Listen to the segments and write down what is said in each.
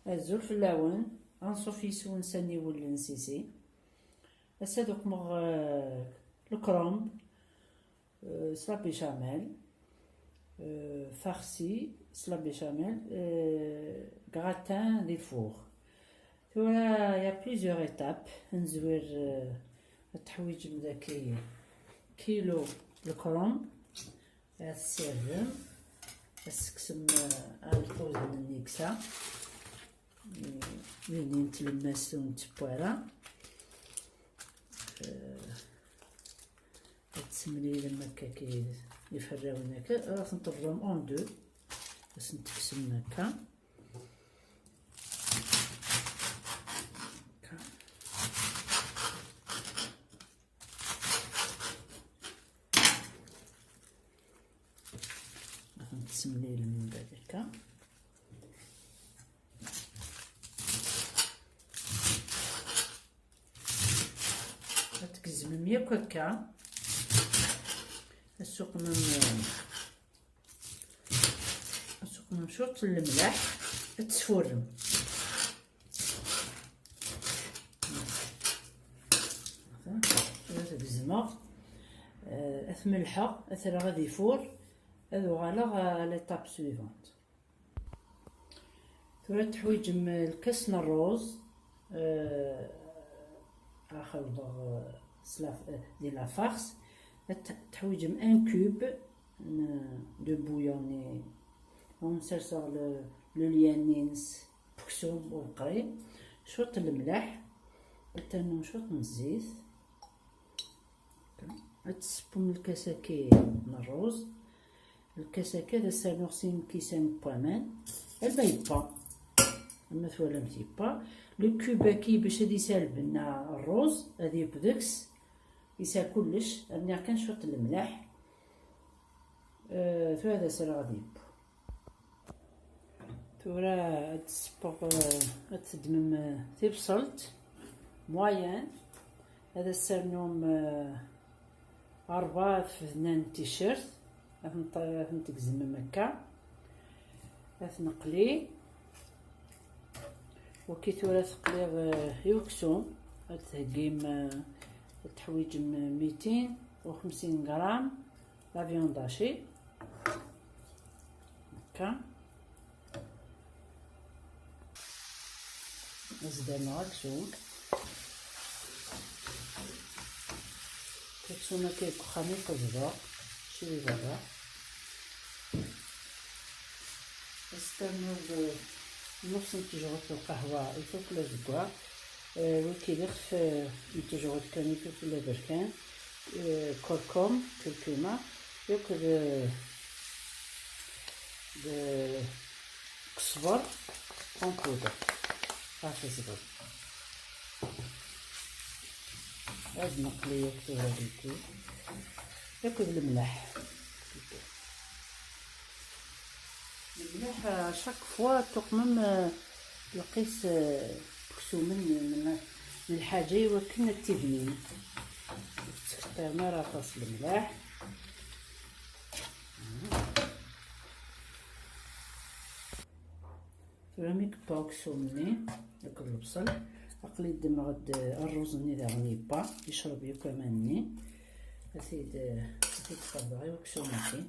الزول في اللون غنصوف يسون سني ولا نسيسي هسا دوك مغ الكرومب سلا بيشاميل farci سلا بيشاميل gratin دي فور. ثورا يا بليزيور ايتاب نزوير التحويج مذاكي كيلو الكرومب السيرم السكسم الكوز من النيكسا وين نتلمس ونتبوارا تسملي لما كي يفراون هكا راح نطرهم اون دو باش نتقسم هكا راح نتسملي من بعد هكا تقزم مية هكا السوق من شرط الملح تسفورم تقزمها اثملحها اثرا غادي يفور هذو غالا ليطاب سويفونت. ثورا تحويج الكاس الروز اخلط ديال لا فارس تحويج ان كوب دو بويوني ونسرسغ لو ليانينس بكسوم وبقري شوط الملح تانو شوط من الزيت تسبو من الكاساكي من الروز الكاساكي هذا سانوغسين كيسان بوامان الما يبا اما ثوالا متيبا لو كوباكي باش هادي يسالب لنا الروز هادي بدكس يسال كلش راني كان شوط الملح هذا سرا غادي يبا ثورا تسبغ تدمم تبصلت موين هذا السرنوم 4 فنان تيشيرت راح نتقزم هكا راح نقلي وكي ثورا تقليغ يوكسوم تهقيم تحويج 250 غرام لا فيوند هاشي هكا نزيد غالسون كيكسونا كيكو خامي قزبر شوي برا نستناو نص نتجرد القهوة يفوق لازكوا وكي لخف نتجرد كان يفوق لابركان كركم كركمة ياكل قصبر اون بودر عارفة زبر هاد نقلي ياكل هاديكي ياكل الملح الملح شاك فوا تقمم القيس بكسو من الحاجة يوكلنا التبنين تختار مرة فاص الملح ثوراميك باكسو مني ياكل البصل أقلي دمغد الروز ني ذا غنيبا يشرب يو كماني أثيد طبعي يوكسو ماشي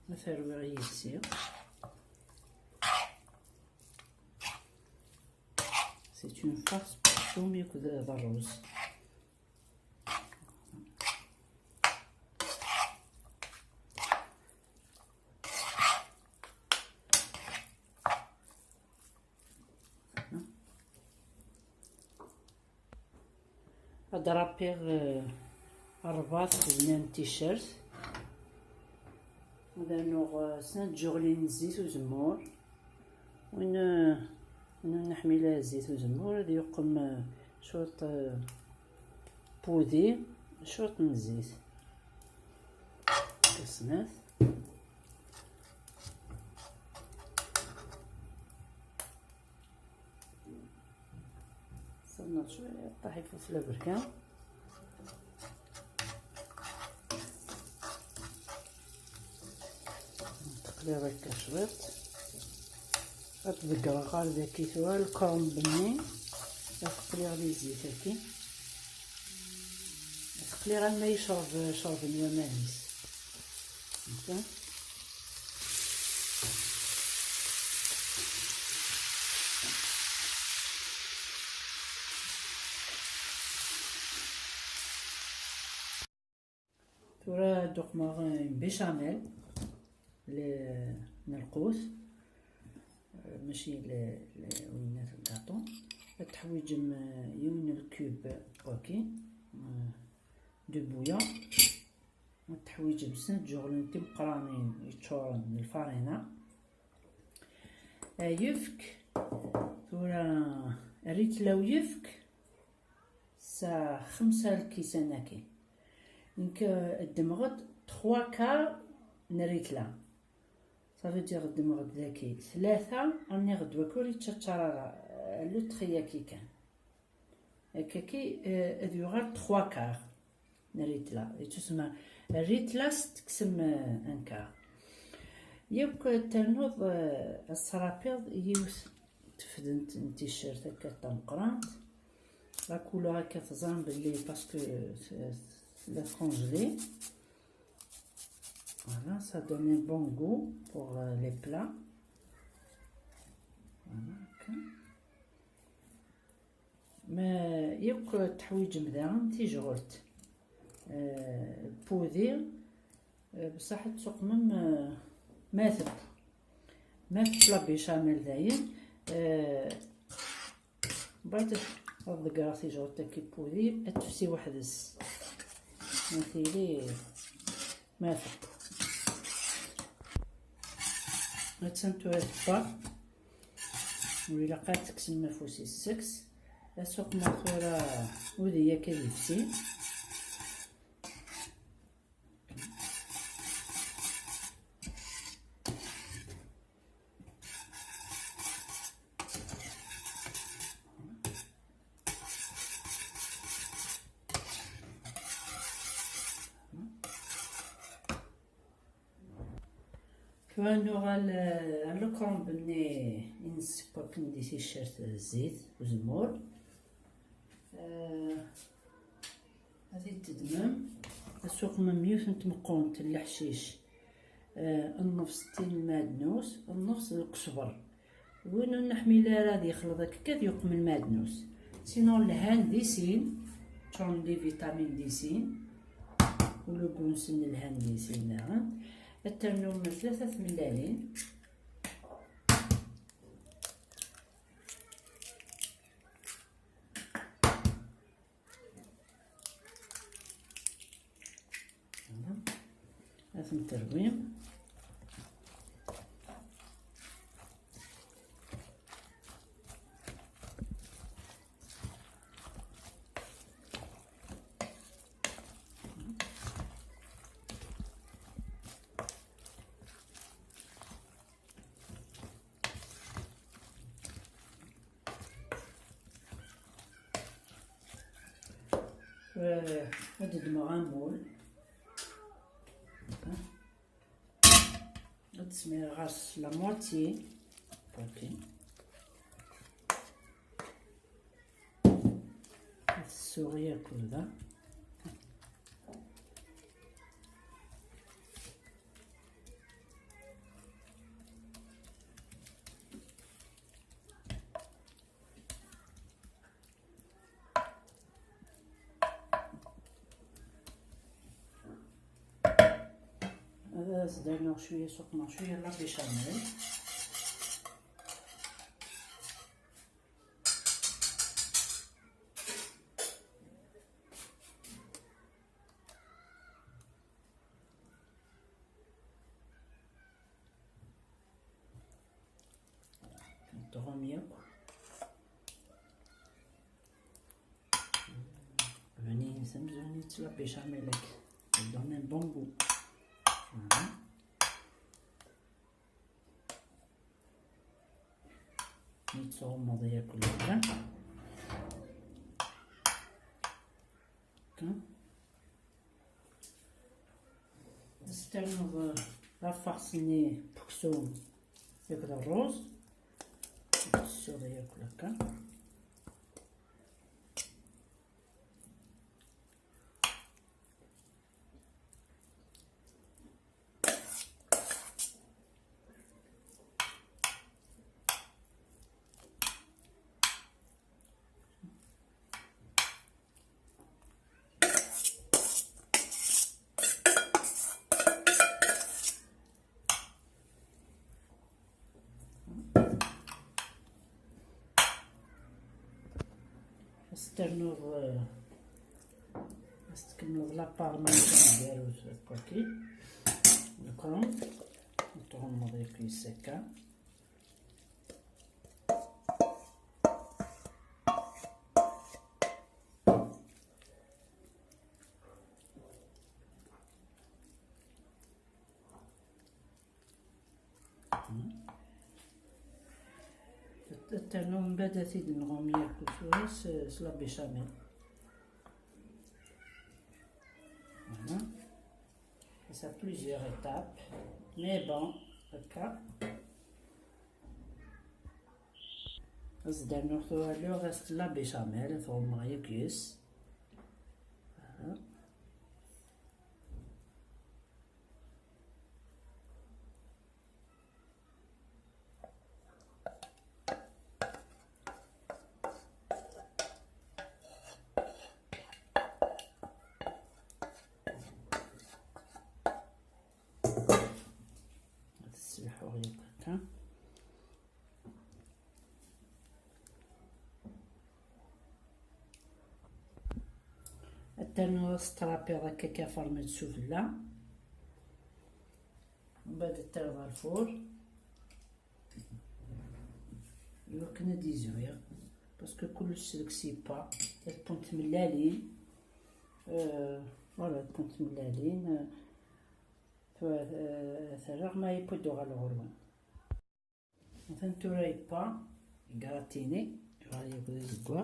مثلا غيسير c'est une farce beaucoup mieux que الرز هاد رابيغ الرباط بنان تيشيرت هذا نوغ سنة جوغلين زيت وزمور وين نحمي زيت وزمور هذا يقم شوط بودي شوط من الزيت كسنات صرنا شوية طاحي فلفلة بركان تخليها هكا شويط، غتذكر غير داكي ثوا الكرم بني، غتقلي غير الزيت هاكي، غتقلي غير ما يشرب شرب اليمانيس هكا. ثورا دوق ماغين بيشاميل للقوس ماشي وينات الكاطو. تحويجم يون الكوب هاكي دو بويا، تحويجم 5 جغلنتي مقرانين يتشورن من الفارينة. يفك ثورا ريتلا ويفك سا 5 الكيسان هاكي، دونك الدمغد 3 كار نريتلا، صافي دير الدمغد ذاكي 3 راني غدوة كوري تشاتشارا لو تخيا كي كان هكاكي هادو غير 3 كار نريتلا، تسمى الريتلا تقسم 1 كار. ياك تنوض السرابيض يوث تفدنت التيشيرت هكا تمقرانت لا كولور هكا تزرم بلي باسكو لا كونجلي. Voilà, ça donne un bon goût pour les plats. Voilà, okay. ما يوك تحويج مذاغن تيجغلت بودير بصح تسوق ماثب لا بيشاميل داين بعد الذكرى تيجغلت كي بودير اتفسي وحدس مثيلي ماثب هتسنتو هاد الطا ويلا قاد تكسم مفوسي السكس اسوق ماثورا وديا كيفسي. كوانو غال كرون بني ينسبا كندي تيشيرت الزيت وزمور هذه تدمم السوق من 100 مقونت الحشيش، النص تين المادنوس، النص القشبر، وين نحميلها راه يخلط هكا يقم المادنوس، سينون الهان ديسين تشون دي فيتامين ديسين ولو كونسن الهان ديسين نعم. الترنوم 3 ملالين، هذا ترويم، هاد دمغامول هاد سمير غاس لا موتي اوكي. هاد السوريا كلها هذا زدنا شويه سخنه شويه لا بيشاميل. نحطوهم ياك يعني سمزوني لا بيشاميل donne un bon goût. Voilà. نتصور مضية كلها نستعمل لا فارسني بكسوم ياكل الروز السوري ياكل هكا. نستكنوض لابارمنتون ديالو كوكي الكروم نتغمض ياك يسكا. التنوم بعد تيد نغوم ياكل شويه سلا بيشاميل. Voilà. Et ça a plusieurs étapes. Mais bon, هكا. أصدر نخدو لو غاست لا بيشاميل نغوم ياكيس. Voilà. التنور سترابي هكا كفرمة سفلى، من بعد ترضى الفور يوكنا ديزويغ باسكو كلش سلكسي با تكون تملالين. فوالا تكون تملالين ثرغ ما يبدو على الغروان مثلا توراي با غراتيني غادي يبدا زكوا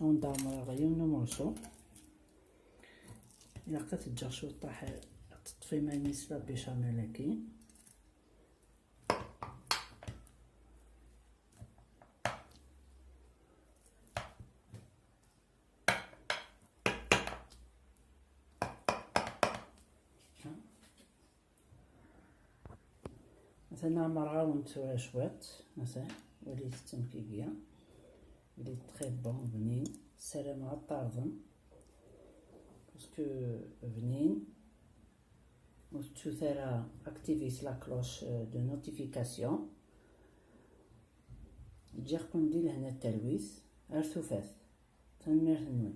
او ندامر غيون نمرسو إلا قطعت الجرشو طاح تطفي مانيس لا بيشاميل هاكي. مثلا مرغاون تسوى شويت مثلا وليت تمكيكيا وليت تخي بون بنين سلام على الطاردن باسكو بنين وتشو ثرا اكتيفيت لا كلوش دو نوتيفيكاسيون تجي قنديل هنا التلويث ارثوفاث تنمير تنوي